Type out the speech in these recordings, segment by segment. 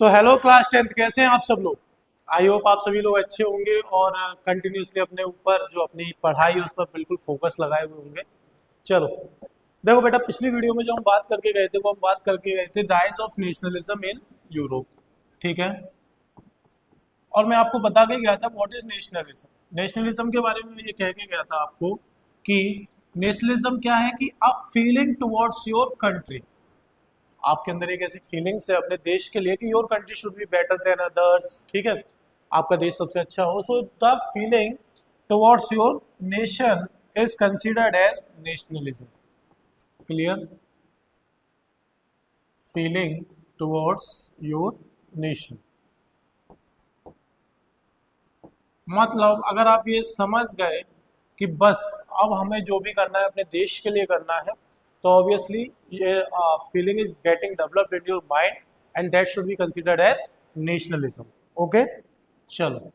तो hello class 10th, कैसे हैं आप सब लोग। आई होप आप सभी लोग अच्छे होंगे और कंटिन्यूसली अपने ऊपर जो अपनी पढ़ाई है उस पर बिल्कुल फोकस लगाए हुए होंगे। चलो देखो बेटा, पिछली वीडियो में जो हम बात करके गए थे वो हम बात करके गए थे rise of nationalism in Europe. ठीक है, और मैं आपको बता के गया था व्हाट इज नेशनलिज्म। नेशनलिज्म के बारे में ये कह के गया था आपको कि नेशनलिज्म क्या है कि a feeling towards your country. आपके अंदर एक ऐसी फीलिंग्स है अपने देश के लिए कि your country should be better than others. ठीक है, आपका देश सबसे अच्छा हो। So the feeling towards your nation is considered as nationalism. Clear? Feeling towards your nation मतलब अगर आप ये समझ गए कि बस अब हमें जो भी करना है अपने देश के लिए करना है, तो ऑब्वियसली ये feeling is getting developed in your mind and that should be considered as nationalism. Okay, चलो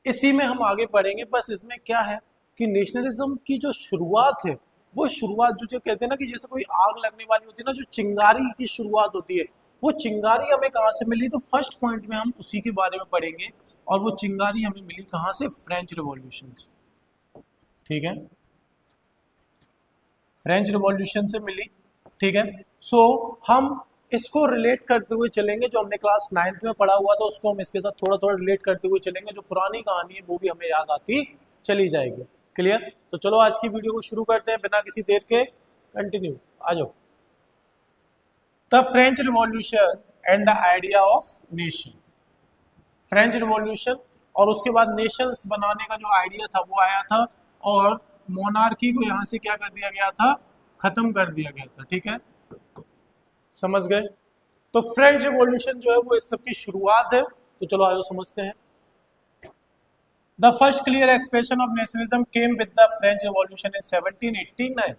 इसी में हम आगे बढ़ेंगे। बस इसमें क्या है कि नेशनलिज्म की जो शुरुआत है वो शुरुआत जो कहते हैं ना कि जैसे कोई आग लगने वाली होती है ना, जो चिंगारी की शुरुआत होती है, वो चिंगारी हमें कहाँ से मिली। तो फर्स्ट पॉइंट में हम उसी के बारे में पढ़ेंगे। और वो चिंगारी हमें मिली कहाँ से? फ्रेंच रिवॉल्यूशन से। ठीक है, फ्रेंच रिवॉल्यूशन से मिली। ठीक है, सो हम इसको रिलेट करते हुए चलेंगे। जो हमने क्लास 9th में पढ़ा हुआ था उसको हम इसके साथ थोड़ा थोड़ा रिलेट करते हुए चलेंगे। जो पुरानी कहानी है वो भी हमें याद आती चली जाएगी। क्लियर? तो चलो आज की वीडियो को शुरू करते हैं बिना किसी देर के। कंटिन्यू आ जाओ। The French revolution and the idea of nation. French revolution और उसके बाद नेशंस बनाने का जो आइडिया था वो आया था, और मोनार्की को यहाँ से क्या कर दिया गया था? खत्म कर दिया गया था। ठीक है, समझ गए? तो फ्रेंच रिवॉल्यूशन जो है वो इस सब की शुरुआत है। तो चलो आज समझते हैं। The first clear expression of nationalism came with the French revolution in 1789।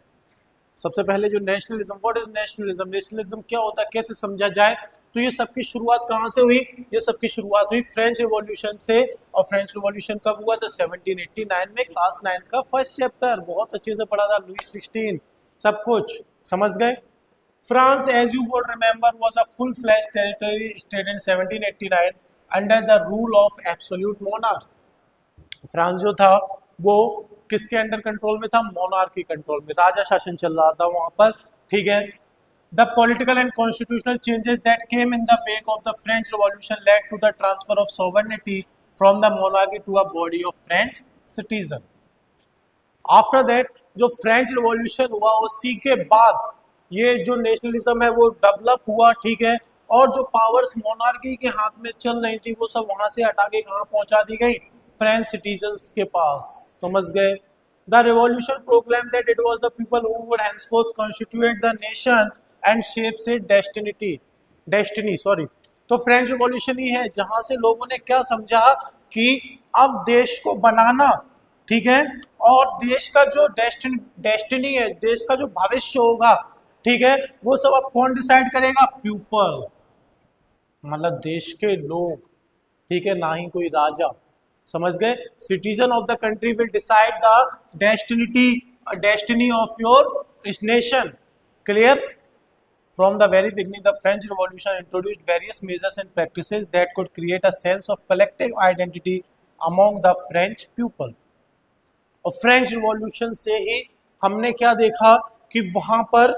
सबसे पहले जो nationalism, what is nationalism, nationalism क्या होता है, कैसे समझा जाए, तो ये सबकी शुरुआत कहाँ से हुई? ये सबकी शुरुआत हुई फ्रेंच रिवॉल्यूशन से। और फ्रेंच रिवॉल्यूशन कब हुआ था? 1789 में। क्लास 9th का फर्स्ट चैप्टर बहुत अच्छे से पढ़ा था, लुई 16 सब कुछ समझ गए। France, as you would remember, was a full-fledged territory state in 1789 under the rule of absolute monarch. France जो था वो किसके अंडर कंट्रोल में था? मोनार्की कंट्रोल में, राजा शासन चल रहा था वहां पर। ठीक है, the political and constitutional changes that came in the wake of the French revolution led to the transfer of sovereignty from the monarchy to a body of French citizen. After that जो French revolution हुआ उसी के बाद ये जो nationalism है वो develop हुआ। ठीक है, और जो पावर्स मोनार्की के हाथ में चल रही थी वो सब वहां से हटा के कहाँ पहुंचा दी गई? फ्रेंच सिटीजन्स के पास। समझ गए? The revolution proclaim that it was the people who would henceforth constitute the nation and shapes it destiny sorry. तो फ्रेंच रिवॉल्यूशन ही है जहां से लोगों ने क्या समझा कि अब देश को बनाना, ठीक है, और देश का जो डेस्टिनी है, देश का जो भविष्य होगा, ठीक है, वो सब अब कौन डिसाइड करेगा? पीपल, मतलब देश के लोग। ठीक है, ना ही कोई राजा। समझ गए? Citizen of the country will decide the destiny of your nation. Clear? From the very beginning, the French Revolution introduced various measures and practices that could create a sense of collective identity among the French people. और French revolution से ही हमने क्या देखा कि वहां पर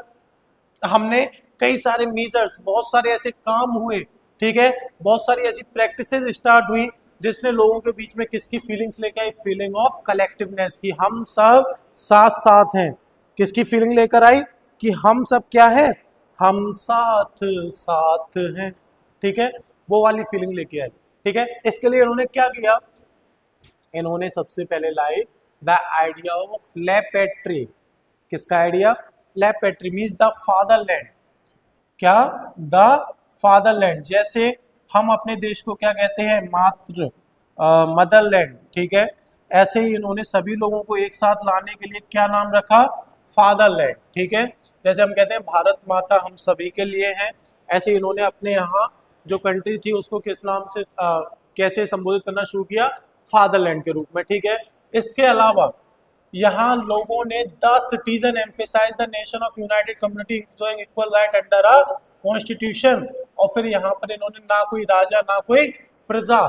हमने कई सारे मेजर्स, बहुत सारे ऐसे काम हुए, ठीक है, बहुत सारी ऐसी प्रैक्टिसेस स्टार्ट हुई जिसने लोगों के बीच में किसकी फीलिंग्स लेकर आई? फीलिंग ऑफ कलेक्टिवनेस की, हम सब साथ साथ हैं। किसकी फीलिंग लेकर आई? कि हम सब क्या है? हम साथ साथ हैं। ठीक है, वो वाली फीलिंग लेके आई। ठीक है, इसके लिए इन्होंने क्या किया? इन्होंने सबसे पहले लाई द आइडिया ऑफ लैपेट्री। किसका आइडिया? लैपेट्री मीन्स द फादरलैंड। क्या? The fatherland. जैसे हम अपने देश को क्या कहते हैं? मातृ, मदरलैंड। ठीक है, ऐसे ही इन्होंने सभी लोगों को एक साथ लाने के लिए क्या नाम रखा? फादरलैंड। ठीक है, जैसे हम कहते हैं भारत माता हम सभी के लिए है, ऐसे इन्होंने अपने यहाँ जो कंट्री थी उसको किस नाम से कैसे संबोधित करना शुरू किया? फादरलैंड के रूप में। ठीक है, इसके अलावा यहाँ लोगों ने the citizen emphasise the nation of united community enjoying equal right under a constitution. और फिर यहाँ पर इन्होंने ना कोई राजा ना कोई प्रजा,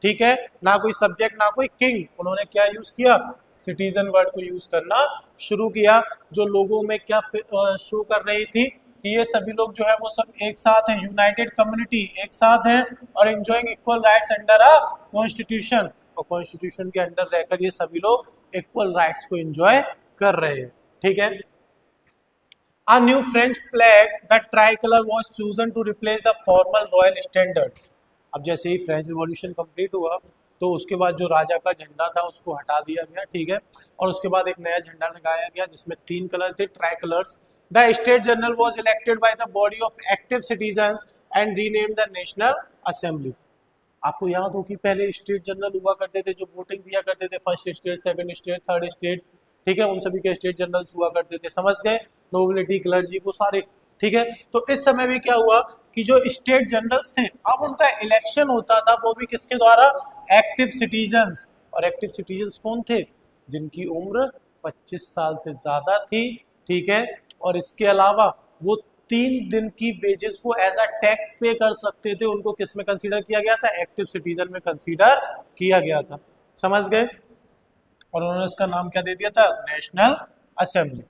ठीक है, ना कोई सब्जेक्ट ना कोई किंग, उन्होंने क्या यूज किया, सिटीजन वर्ड को यूज करना शुरू किया, जो लोगों में क्या शो कर रही थी कि ये सभी लोग जो है वो सब एक साथ हैं, यूनाइटेड कम्युनिटी एक साथ हैं और enjoying equal rights under a constitution, और कॉन्स्टिट्यूशन के अंडर रहकर ये सभी लोग इक्वल राइट्स को एंजॉय कर रहे हैं, ठीक है। A new French flag, the tricolor, was chosen to replace the formal royal standard. अब जैसे ही फ्रेंच रिवॉल्यूशन कंप्लीट हुआ तो उसके बाद जो राजा का झंडा था उसको हटा दिया गया, ठीक है, और उसके बाद एक नया झंडा लगाया गया जिसमें 3 कलर थे, try colours. The state general was elected by the body of active citizens and renamed the national assembly. आपको याद हो कि पहले स्टेट जनरल हुआ करते थे जो वोटिंग दिया करते थे, first state, second state, third state, ठीक है, उन सभी के स्टेट जनरल्स हुआ करते थे, समझ गए, नोबिलिटी, क्लर्जी, वो सारे, ठीक है। तो इस समय भी क्या हुआ कि जो स्टेट जनरल्स थे अब उनका इलेक्शन होता था, वो भी किसके द्वारा, एक्टिव सिटीजन्स। और एक्टिव सिटीजन्स कौन थे, जिनकी उम्र 25 साल से ज्यादा थी, ठीक है, और इसके अलावा वो 3 दिन की वेजेस को एज अ टैक्स पे कर सकते थे, उनको किस में कंसीडर किया गया था, एक्टिव सिटीजन में कंसीडर किया गया था, समझ गए। और उन्होंने इसका नाम क्या दे दिया था, नेशनल असेंबली।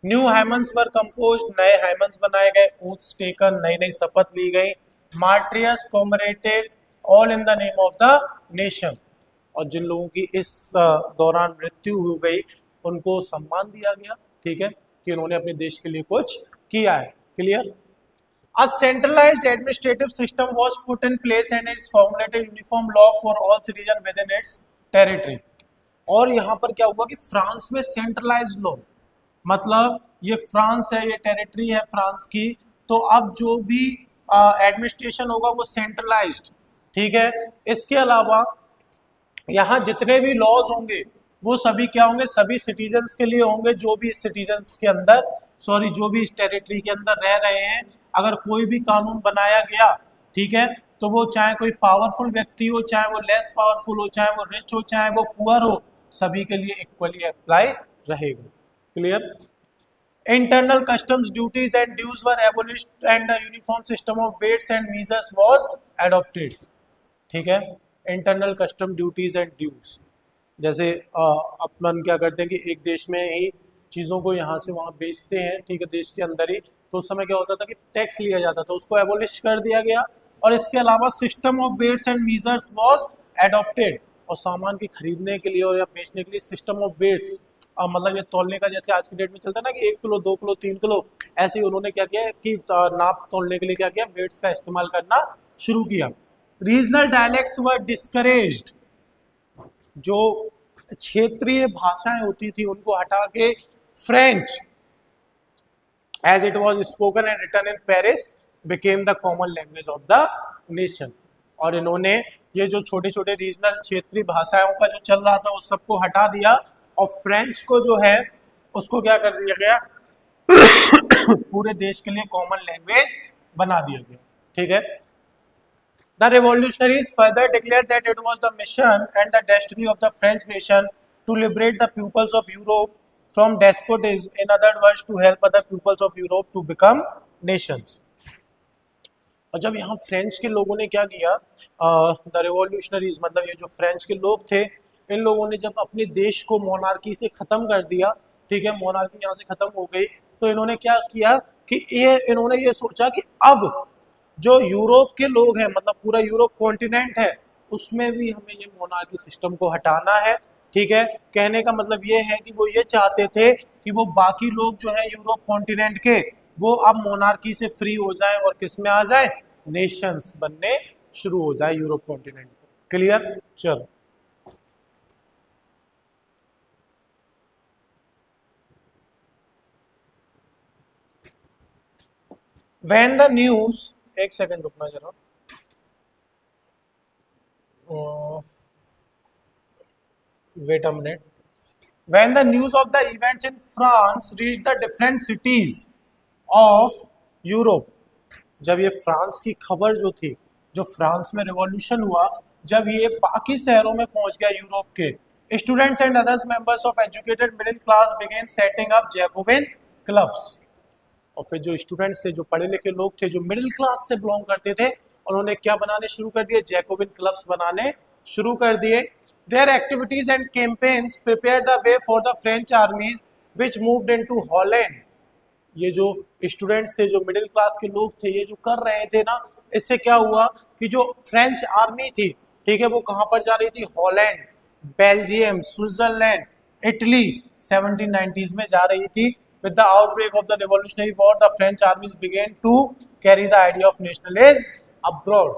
न्यू हाइमन्स वर कंपोज्ड, नए हाइमन्स बनाए गए, ओथ्स टेकन, नई नई शपथ ली गई, martyrs commemorated, all in the name of the nation. और जिन लोगों की इस दौरान मृत्यु हो गई उनको सम्मान दिया गया, ठीक है, कि उन्होंने अपने देश के लिए कुछ किया है, clear. A centralized administrative system was put in place and it's formulated uniform law for all citizens within its territory. और यहाँ पर क्या हुआ कि फ्रांस में सेंट्रलाइज लॉ, मतलब ये फ्रांस है, ये टेरिटरी है फ्रांस की, तो अब जो भी एडमिनिस्ट्रेशन होगा वो सेंट्रलाइज्ड, ठीक है। इसके अलावा यहाँ जितने भी लॉज होंगे वो सभी क्या होंगे, सभी सिटीजन्स के लिए होंगे, जो भी सिटीजन्स के अंदर, सॉरी, जो भी इस टेरिटरी के अंदर रह रहे हैं। अगर कोई भी कानून बनाया गया, ठीक है, तो वो चाहे कोई पावरफुल व्यक्ति हो, चाहे वो लेस पावरफुल हो, चाहे वो रिच हो, चाहे वो पुअर हो, सभी के लिए इक्वली अप्लाई रहेगा, clear. Internal customs duties and dues were abolished and the uniform system of weights and measures was adopted, ठीक है। Internal custom duties and dues, जैसे अपन क्या करते हैं कि एक देश में ही चीज़ों को यहाँ से वहाँ बेचते हैं, ठीक है, देश के अंदर ही, तो उस समय क्या होता था कि टैक्स लिया जाता था, उसको एबोलिश कर दिया गया। और इसके अलावा system of weights and measures was adopted, और सामान की खरीदने के लिए और या बेचने के लिए सिस्टम ऑफ वेट्स, मतलब ये तौलने का, जैसे आज की डेट में चलता है ना कि 1 किलो 2 किलो 3 किलो, ऐसे ही उन्होंने क्या किया कि नाप तौलने के लिए क्या किया, वेट्स का इस्तेमाल करना शुरू किया। रीजनल डायलेक्ट्स वर डिस्करेज्ड, जो क्षेत्रीय भाषाएं होती थी उनको हटा के French as it was spoken and written in Paris became the common language of the nation. और इन्होंने ये जो छोटे छोटे रीजनल क्षेत्रीय भाषाओं का जो चल रहा था उस सबको हटा दिया और फ्रेंच को जो है उसको क्या कर दिया गया पूरे देश के लिए कॉमन लैंग्वेज बना दिया गया, ठीक है। The revolutionaries further declared that it was the mission and the destiny of the French nation to liberate the peoples of Europe from despotism, in other words, to help other peoples of Europe to become nations. और जब यहाँ French के लोगों ने क्या किया, the revolutionaries मतलब ये जो फ्रेंच के लोग थे, इन लोगों ने जब अपने देश को मोनार्की से खत्म कर दिया, ठीक है, मोनार्की यहाँ से खत्म हो गई, तो इन्होंने क्या किया कि इन्होंने ये सोचा कि अब जो यूरोप के लोग हैं, मतलब पूरा यूरोप कॉन्टिनेंट है, उसमें भी हमें ये मोनार्की सिस्टम को हटाना है, ठीक है। कहने का मतलब ये है कि वो ये चाहते थे कि वो बाकी लोग जो है यूरोप कॉन्टिनेंट के, वो अब मोनार्की से फ्री हो जाए और किस में आ जाए, नेशंस बनने शुरू हो जाए यूरोप कॉन्टिनेंट को, क्लियर। चलो व्हेन द न्यूज, एक सेकंड रुकना जरा, wait a minute. When the news of the events in France reached the different cities of Europe, जब ये फ्रांस की खबर जो थी, जो फ्रांस में रिवॉल्यूशन हुआ, जब ये बाकी शहरों में पहुंच गया यूरोप के, students and others members of educated middle class began setting up Jacobin clubs. और फिर जो स्टूडेंट्स थे, जो पढ़े लिखे लोग थे, जो मिडिल क्लास से बिलोंग करते थे, उन्होंने क्या बनाने शुरू कर दिए, जैकोबिन क्लब्स बनाने शुरू कर दिए। Their activities and campaigns prepare the way for the French armies which moved into Holland. ये जो स्टूडेंट्स थे, जो मिडिल क्लास के लोग थे, ये जो कर रहे थे ना, इससे क्या हुआ कि जो फ्रेंच आर्मी थी, ठीक है, वो कहां पर जा रही थी, Holland, Belgium, Switzerland, Italy 1790s में जा रही थी। With the outbreak of the revolutionary war the French armies began to carry the idea of nationalism abroad.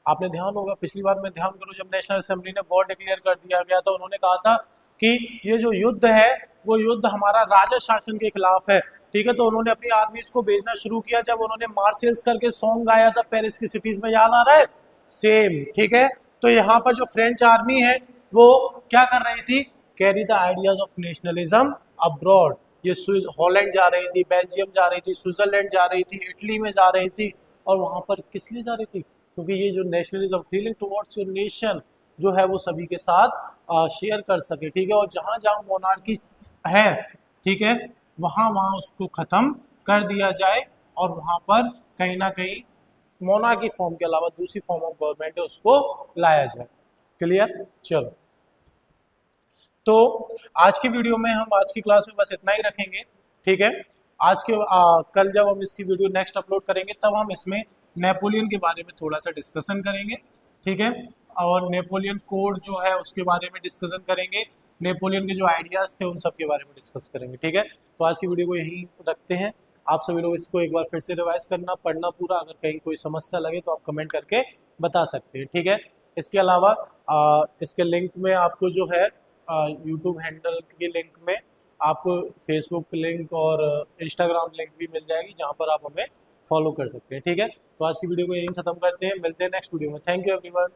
आपने ध्यान होगा, पिछली बार में ध्यान करो, जब नेशनल असेंबली ने वॉर डिक्लेयर कर दिया गया तो उन्होंने कहा था कि ये जो युद्ध है वो युद्ध हमारा राजा शासन के खिलाफ है, ठीक है। तो उन्होंने अपनी आर्मीज को भेजना शुरू किया। जब उन्होंने मार्शल्स करके सॉन्ग गाया था पेरिस की सिटीज में, याद आ रहा है, सेम, ठीक है। तो यहाँ पर जो फ्रेंच आर्मी है वो क्या कर रही थी, carry the ideas of nationalism abroad. ये हॉलैंड जा रही थी, बेल्जियम जा रही थी, स्विट्जरलैंड जा रही थी, इटली में जा रही थी। और वहां पर किस लिए जा रही थी, क्योंकि ये जो nationalism, feeling towards your nation जो है वो सभी के साथ शेयर कर सके, ठीक है। और जहां जहां मोनार्की है, ठीक है, वहां वहां उसको खत्म कर दिया जाए और वहां पर कहीं ना कहीं मोनार्की फॉर्म के अलावा दूसरी फॉर्म ऑफ गवर्नमेंट है उसको लाया जाए। क्लियर, चलो। तो आज की वीडियो में हम आज की क्लास में बस इतना ही रखेंगे, ठीक है। आज के कल जब हम इसकी वीडियो नेक्स्ट अपलोड करेंगे तब हम इसमें नेपोलियन के बारे में थोड़ा सा डिस्कशन करेंगे, ठीक है। और नेपोलियन कोड जो है उसके बारे में डिस्कशन करेंगे, नेपोलियन के जो आइडियाज थे उन सब के बारे में डिस्कस करेंगे, ठीक है। तो आज की वीडियो को यहीं रखते हैं। आप सभी लोग इसको एक बार फिर से रिवाइज करना, पढ़ना पूरा। अगर कहीं कोई समस्या लगे तो आप कमेंट करके बता सकते हैं, ठीक है। इसके अलावा इसके लिंक में आपको जो है यूट्यूब हैंडल के लिंक में आपको फेसबुक लिंक और इंस्टाग्राम लिंक भी मिल जाएगी, जहाँ पर आप हमें फॉलो कर सकते हैं, ठीक है। तो आज की वीडियो को यहीं खत्म करते हैं, मिलते हैं नेक्स्ट वीडियो में। Thank you everyone.